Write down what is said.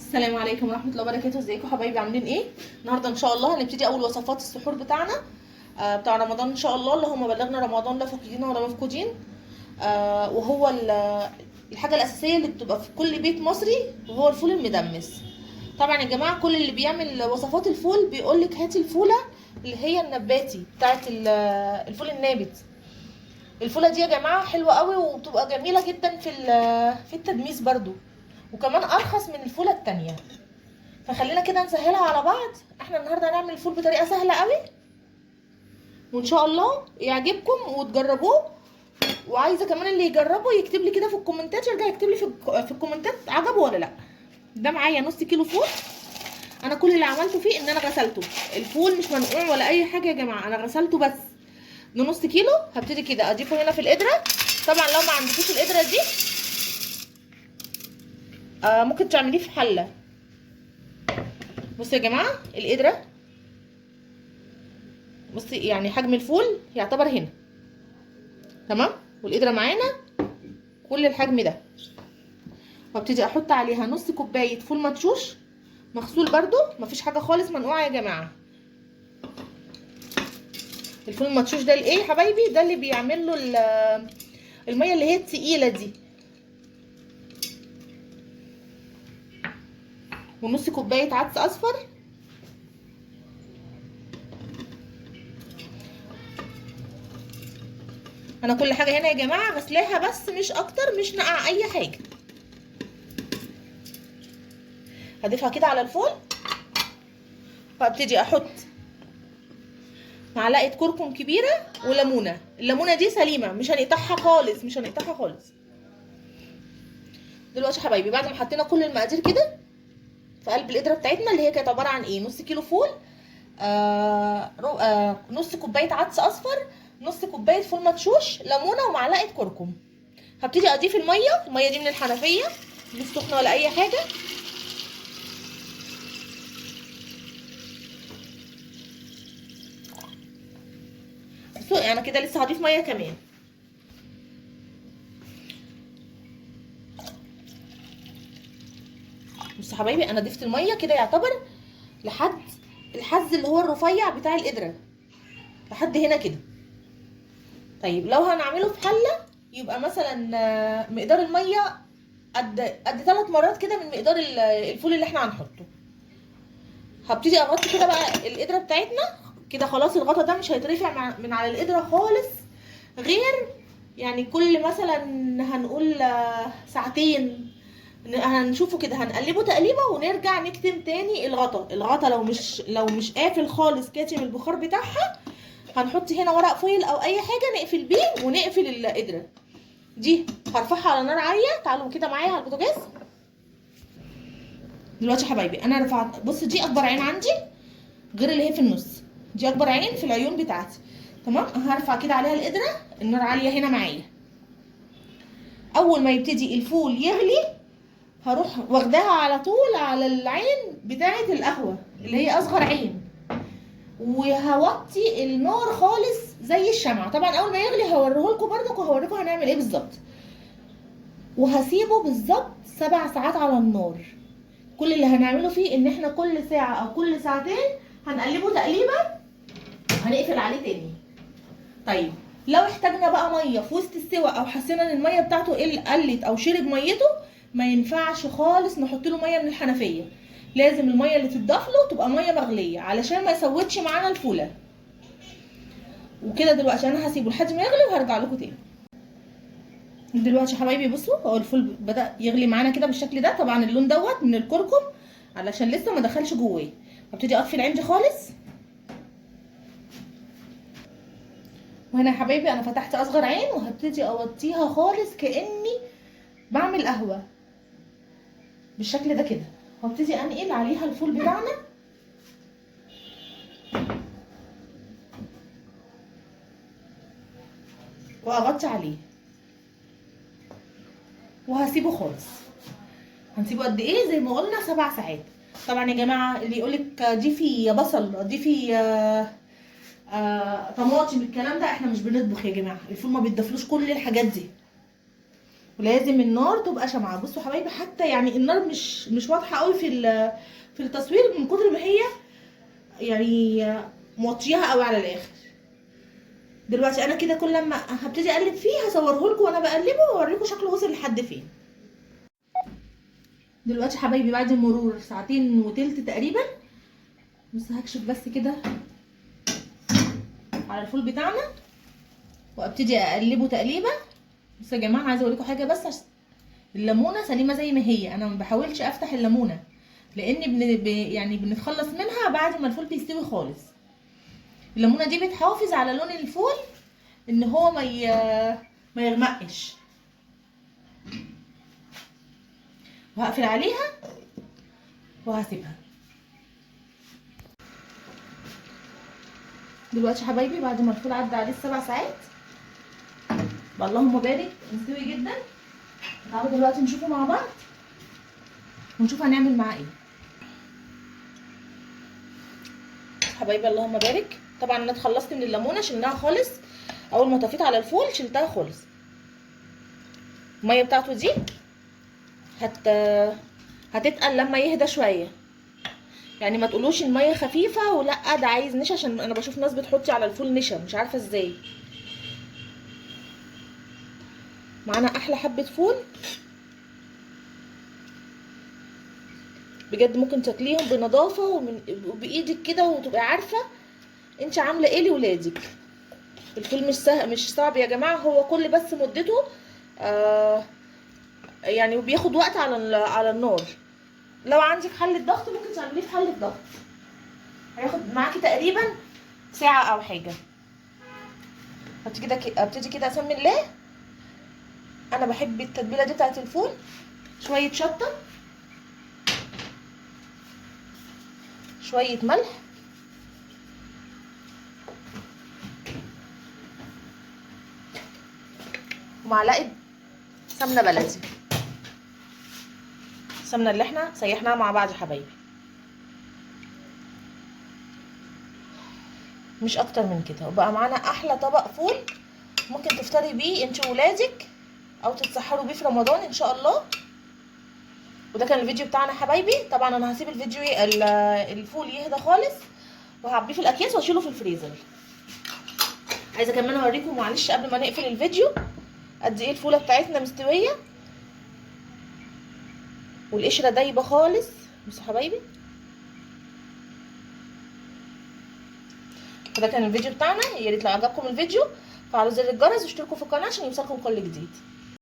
السلام عليكم ورحمه الله وبركاته. ازيكم حبايبي؟ عاملين ايه؟ النهارده ان شاء الله هنبتدي اول وصفات السحور بتاعنا بتاع رمضان ان شاء الله. اللهم بلغنا رمضان لا فاقدين ولا مفقودين. وهو الحاجه الاساسيه اللي بتبقى في كل بيت مصري وهو الفول المدمس. طبعا يا جماعه كل اللي بيعمل وصفات الفول بيقول لك هاتي الفوله اللي هي النباتي بتاعت الفول النابت. الفوله دي يا جماعه حلوه قوي وبتبقى جميله جدا في التدميس برضو، وكمان ارخص من الفوله التانية. فخلينا كده نسهلها على بعض. احنا النهارده هنعمل الفول بطريقه سهله قوي وان شاء الله يعجبكم وتجربوه. وعايزه كمان اللي يجربه يكتب لي كده في الكومنتات، يرجع يكتب لي في الكومنتات عجبه ولا لا. ده معايا نص كيلو فول. انا كل اللي عملته فيه ان انا غسلته، الفول مش منقوع ولا اي حاجه يا جماعه، انا غسلته بس. ده نص كيلو. هبتدي كده اضيفه هنا في القدره. طبعا لو ما عندكوش القدره دي ممكن تعمليه في حله. بصوا يا جماعه القدره، بصي يعني حجم الفول يعتبر هنا تمام، والقدره معانا كل الحجم ده. وابتدي احط عليها نص كوبايه فول مدشوش مغسول برضو، مفيش حاجه خالص منقوعه يا جماعه. الفول المدشوش ده الايه يا حبايبي؟ ده اللي بيعمل له الميه اللي هي التقيله دي. ونص كوبايه عدس اصفر. انا كل حاجه هنا يا جماعه غسلاها بس، مش اكتر، مش نقع اي حاجه. هضيفها كده على الفول وابتدي احط معلقه كركم كبيره وليمونه. الليمونه دي سليمه، مش هنقطعها خالص، مش هنقطعها خالص. دلوقتي يا حبايبي بعد ما حطينا كل المقادير كده في قلب القدره بتاعتنا اللي هي كانت عباره عن ايه؟ نص كيلو فول، نص كوبايه عدس اصفر، نص كوبايه فول مدشوش، ليمونه ومعلقه كركم. هبتدي اضيف الميه دي من الحنفيه، مش سخنه ولا اي حاجه. انا كده لسه هضيف ميه كمان. بصوا يا حبايبي انا ضفت الميه كده يعتبر لحد الحز اللي هو الرفيع بتاع القدره، لحد هنا كده. طيب لو هنعمله في حله يبقى مثلا مقدار الميه قد 3 مرات كده من مقدار الفول اللي احنا هنحطه. هبتدي اغطي كده بقى القدره بتاعتنا كده. خلاص الغطا ده مش هيترفع من على القدره خالص، غير يعني كل مثلا هنقول ساعتين هنشوفه كده، هنقلبه تقليبه ونرجع نكتم تاني الغطا لو مش قافل خالص كاتم البخار بتاعها، هنحط هنا ورق فويل او اي حاجه نقفل بيه ونقفل القدره دي. هرفعها على نار عاليه. تعالوا كده معايا على البوتاجاز. دلوقتي يا حبايبي انا رفعت، بص دي اكبر عين عندي غير اللي هي في النص، دي اكبر عين في العيون بتاعتي تمام. هرفع كده عليها القدره، النار عاليه هنا معايا. اول ما يبتدي الفول يغلي هروح واخداها على طول على العين بتاعه القهوه اللي هي اصغر عين، وهوطي النار خالص زي الشمعة. طبعا اول ما يغلي هوريهولكوا برضك وهوريكم هنعمل ايه بالظبط. وهسيبه بالظبط 7 ساعات على النار. كل اللي هنعمله فيه ان احنا كل ساعة او كل ساعتين هنقلبه تقليبة وهنقفل عليه تاني. طيب لو احتاجنا بقى ميه في وسط السوا او حسينا ان الميه بتاعته قلت او شرب ميته، ما ينفعش خالص نحط له ميه من الحنفيه. لازم الميه اللي تضاف له تبقى ميه مغليه علشان ما يسودش معانا الفوله. وكده دلوقتي انا هسيبه لحد ما يغلي وهرجع لكم تاني. دلوقتي يا حبايبي بصوا هو الفول بدأ يغلي معانا كده بالشكل ده. طبعا اللون دوت من الكركم علشان لسه ما دخلش جواه. هبتدي اطفي العين دي خالص. وهنا يا حبايبي انا فتحت اصغر عين وهبتدي اوطيها خالص كاني بعمل قهوه بالشكل ده كده. وابتدي انقل عليها الفول بتاعنا واغطي عليه وهسيبه خالص. هنسيبه قد ايه؟ زي ما قلنا 7 ساعات. طبعا يا جماعه اللي يقولك ضيفي بصل، ضيفي طماطم، الكلام ده احنا مش بنطبخ يا جماعه. الفول ما بيتضافلوش كل الحاجات دي. ولازم النار تبقى شمعة. بصوا حبايبي حتى يعني النار مش واضحه قوي في التصوير من كتر ما هي يعني موطياها قوي على الاخر. دلوقتي انا كده كل لما هبتدي اقلب فيه هصوره لكم وانا بقلبه واوريكم شكله وصل لحد فين. دلوقتي حبايبي بعد مرور ساعتين وتلت تقريبا، بس هكشف بس كده على الفول بتاعنا وابتدي اقلبه تقليبه. بس يا جماعه انا عايزه اوريكم حاجه بس، الليمونه سليمه زي ما هي، انا ما بحاولش افتح الليمونه لان يعني بنتخلص منها بعد ما الفول بيستوي خالص. الليمونه دي بتحافظ على لون الفول ان هو ما يغمقش. وهقفل عليها وهسيبها. دلوقتي حبايبي بعد ما الفول عدى عليه ال7 ساعات اللهم بارك مستوي جدا. تعالوا دلوقتي نشوفه مع بعض ونشوف هنعمل معاه ايه. حبايبي اللهم بارك، طبعا انا اتخلصت من الليمونه شلناها خالص. اول ما طفيت على الفول شلتها خالص. الميه بتاعته دي هتتقل لما يهدى شويه، يعني ما تقولوش الميه خفيفه ولا ده عايز نشا، عشان انا بشوف ناس بتحطي على الفول نشا مش عارفه ازاي. معانا احلى حبه فول بجد، ممكن تاكليهم بنظافه وبايدك كده وتبقي عارفه انت عامله ايه لولادك. الفول مش صعب يا جماعه، هو كل بس مدته يعني وبياخد وقت على النار. لو عندك حله ضغط ممكن تعمليه في حله ضغط، هياخد معاكي تقريبا ساعه او حاجه. ابتدي كده اسمي الله. انا بحب التتبيله دي بتاعت الفول، شويه شطه، شويه ملح، ومعلقه سمنه بلدي، السمنه اللي احنا سيحناها مع بعض يا حبايبي، مش اكتر من كده. وبقى معانا احلى طبق فول ممكن تفطري بيه انت وولادك او تتسحروا بيه في رمضان ان شاء الله. وده كان الفيديو بتاعنا حبايبي. طبعا انا هسيب الفيديو الفول يهدى خالص وهعبيه في الاكياس واشيله في الفريزر. عايزه كمان اوريكم معلش قبل ما نقفل الفيديو قد ايه الفوله بتاعتنا مستويه والقشره دايبه خالص. بصوا حبايبي، وده كان الفيديو بتاعنا. يا ريت لو عجبكم الفيديو فعلوا زر الجرس واشتركوا في القناه عشان يوصلكم كل جديد.